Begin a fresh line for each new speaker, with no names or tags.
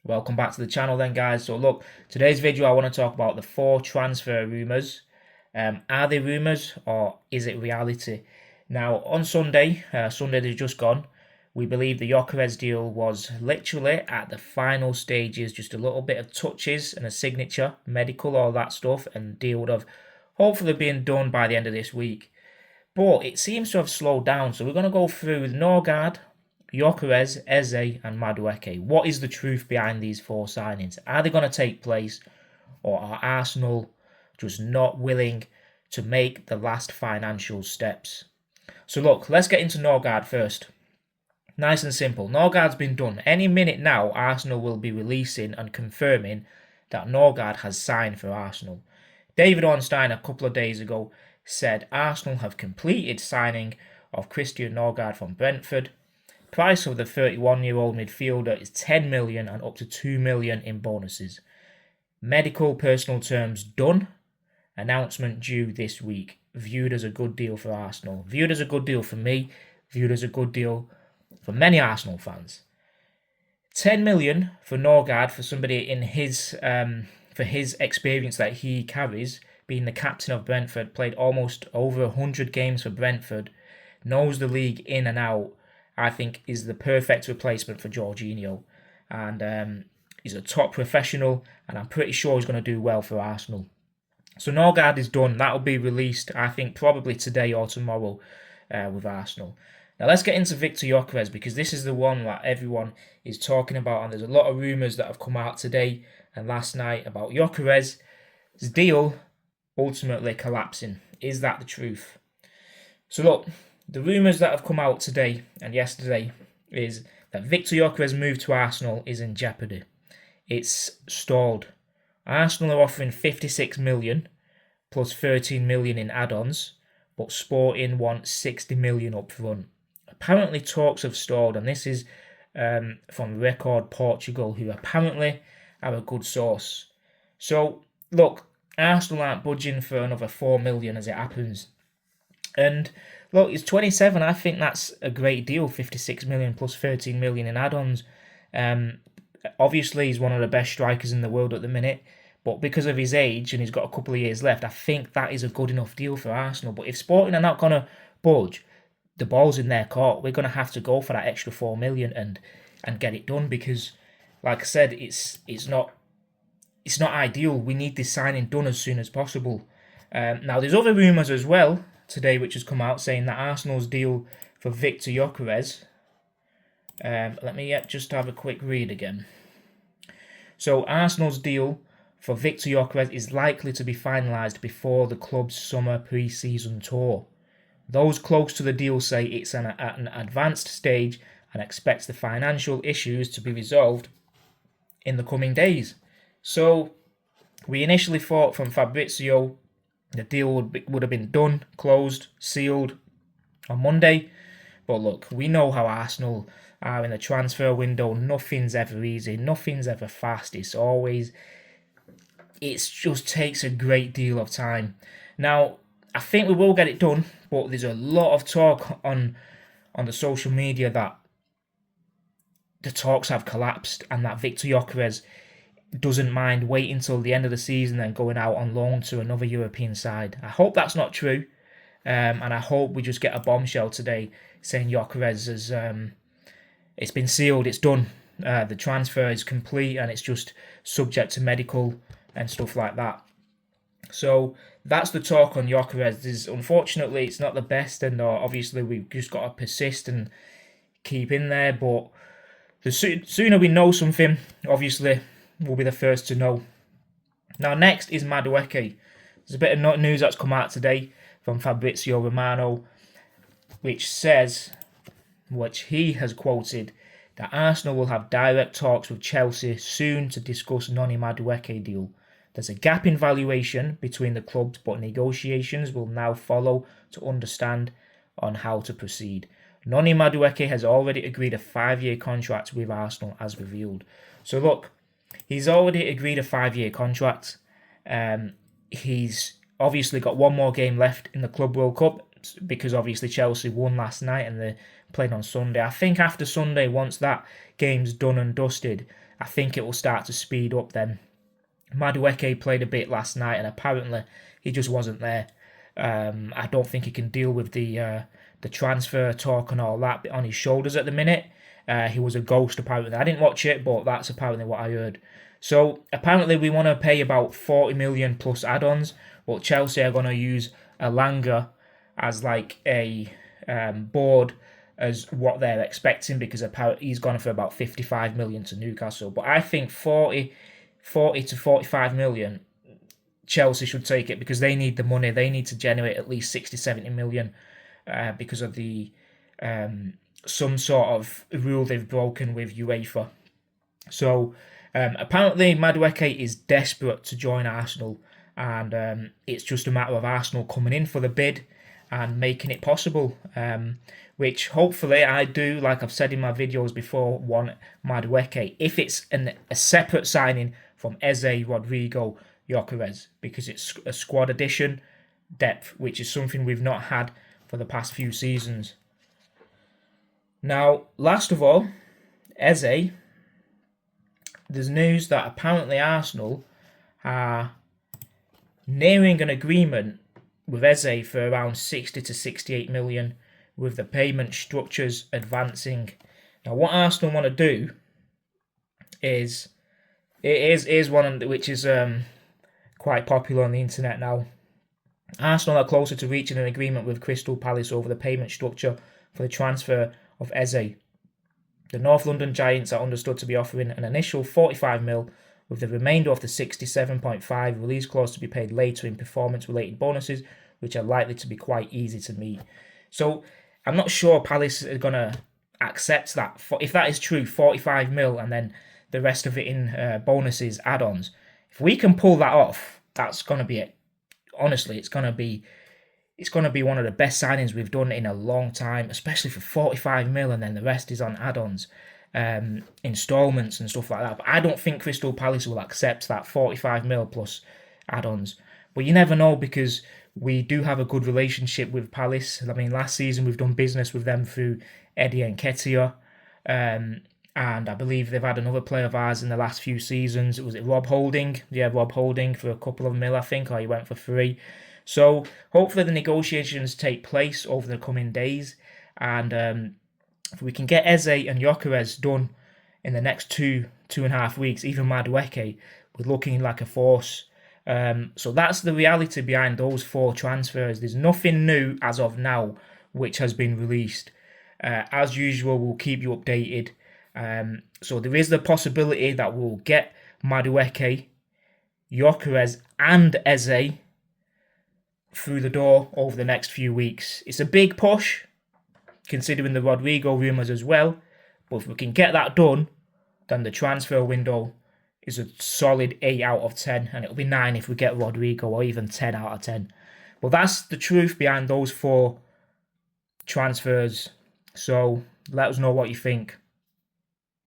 Welcome back to the channel then, guys. So look, today's video I want to talk about the 4 transfer rumours. Are they rumours or is it reality? Now on Sunday that's just gone, we believe the Vyökeres deal was literally at the final stages, just a little bit of touches and a signature, medical, all that stuff, and the deal would have hopefully been done by the end of this week. But it seems to have slowed down, so we're going to go through with Norgaard, Vyökeres, Eze and Madueke. What is the truth behind these 4 signings? Are they going to take place, or are Arsenal just not willing to make the last financial steps? So look, let's get into Norgaard first. Nice and simple. Norgaard's been done. Any minute now, Arsenal will be releasing and confirming that Norgaard has signed for Arsenal. David Ornstein a couple of days ago said Arsenal have completed signing of Christian Norgaard from Brentford. Price of the 31-year-old midfielder is 10 million and up to 2 million in bonuses. Medical personal terms done. Announcement due this week. Viewed as a good deal for Arsenal. Viewed as a good deal for me. Viewed as a good deal for many Arsenal fans. 10 million for Norgaard, for somebody in his for his experience that he carries, being the captain of Brentford, played almost over 100 games for Brentford, knows the league in and out. I think is the perfect replacement for Jorginho, and he's a top professional, and I'm pretty sure he's going to do well for Arsenal. So Norgaard is done. That'll be released, I think, probably today or tomorrow with Arsenal. Now let's get into Victor Gyökeres, because this is the one that everyone is talking about, and there's a lot of rumours that have come out today and last night about Gyökeres' deal ultimately collapsing. Is that the truth? So look, the rumours that have come out today and yesterday is that Victor Gyökeres' move to Arsenal is in jeopardy. It's stalled. Arsenal are offering 56 million plus 13 million in add-ons, but Sporting want 60 million up front. Apparently talks have stalled, and this is from Record Portugal, who apparently are a good source. So look, Arsenal aren't budging for another 4 million as it happens. And look, he's 27. I think that's a great deal. 56 million plus 13 million in add-ons. Obviously, he's one of the best strikers in the world at the minute. But because of his age and he's got a couple of years left, I think that is a good enough deal for Arsenal. But if Sporting are not going to budge, the ball's in their court. We're going to have to go for that extra 4 million and get it done, because, like I said, it's not ideal. We need this signing done as soon as possible. Now, there's other rumours as well today which has come out saying that Arsenal's deal for Victor Gyökeres, let me just have a quick read again. So Arsenal's deal for Victor Gyökeres is likely to be finalised before the club's summer pre-season tour. Those close to the deal say it's at an advanced stage and expects the financial issues to be resolved in the coming days. So we initially thought from Fabrizio the deal would have been done, closed, sealed on Monday. But look, we know how Arsenal are in the transfer window. Nothing's ever easy. Nothing's ever fast. It just takes a great deal of time. Now, I think we will get it done, but there's a lot of talk on the social media that the talks have collapsed and that Victor Gyökeres doesn't mind waiting until the end of the season and going out on loan to another European side. I hope that's not true, and I hope we just get a bombshell today saying Gyökeres has it's been sealed, it's done, the transfer is complete, and it's just subject to medical and stuff like that. So that's the talk on Gyökeres. Unfortunately, it's not the best, and obviously we've just got to persist and keep in there. But the sooner we know something, obviously, we'll be the first to know. Now, next is Madueke. There's a bit of news that's come out today from Fabrizio Romano, which he has quoted, that Arsenal will have direct talks with Chelsea soon to discuss Noni Madueke deal. There's a gap in valuation between the clubs, but negotiations will now follow to understand on how to proceed. Noni Madueke has already agreed a 5-year contract with Arsenal, as revealed. So look, he's already agreed a 5-year contract. He's obviously got one more game left in the Club World Cup, because obviously Chelsea won last night and playing on Sunday. I think after Sunday, once that game's done and dusted, I think it will start to speed up then. Madueke played a bit last night, and apparently he just wasn't there. I don't think he can deal with the transfer talk and all that on his shoulders at the minute. He was a ghost apparently. I didn't watch it, but that's apparently what I heard. So apparently we want to pay about 40 million plus add-ons. Well, Chelsea are going to use Alanga as like a board as what they're expecting, because apparently he's gone for about 55 million to Newcastle. But I think 40 to 45 million, Chelsea should take it, because they need the money. They need to generate at least 60, 70 million because of the some sort of rule they've broken with UEFA. So apparently Madueke is desperate to join Arsenal, and it's just a matter of Arsenal coming in for the bid and making it possible, which hopefully I do, like I've said in my videos before, want Madueke. If it's a separate signing from Eze, Rodrigo, Vyökeres, because it's a squad addition depth, which is something we've not had for the past few seasons. Now, last of all, Eze, there's news that apparently Arsenal are nearing an agreement with Eze for around 60 to 68 million, with the payment structures advancing. Now, what Arsenal want to do is, it is one which is quite popular on the internet now. Arsenal are closer to reaching an agreement with Crystal Palace over the payment structure for the transfer of Eze. The North London Giants are understood to be offering an initial 45 mil, with the remainder of the 67.5 release clause to be paid later in performance-related bonuses, which are likely to be quite easy to meet. So I'm not sure Palace are going to accept that. If that is true, 45 mil and then the rest of it in bonuses, add-ons. If we can pull that off, that's going to be it. Honestly, it's going to be one of the best signings we've done in a long time, especially for 45 mil, and then the rest is on add-ons, installments and stuff like that. But I don't think Crystal Palace will accept that 45 mil plus add-ons. But you never know, because we do have a good relationship with Palace. I mean, last season we've done business with them through Eddie Nketiah, and I believe they've had another player of ours in the last few seasons. Was it Rob Holding? Yeah, Rob Holding for a couple of mil, I think, or he went for 3. So hopefully the negotiations take place over the coming days, and if we can get Eze and Vyökeres done in the next 2.5 weeks, even Madueke, we're looking like a force. So that's the reality behind those 4 transfers. There's nothing new as of now which has been released. As usual, we'll keep you updated. So there is the possibility that we'll get Madueke, Vyökeres and Eze through the door over the next few weeks. It's a big push, considering the Rodrigo rumours as well. But if we can get that done, then the transfer window is a solid 8 out of 10. And it'll be 9 if we get Rodrigo, or even 10 out of 10. Well, that's the truth behind those 4 transfers. So let us know what you think.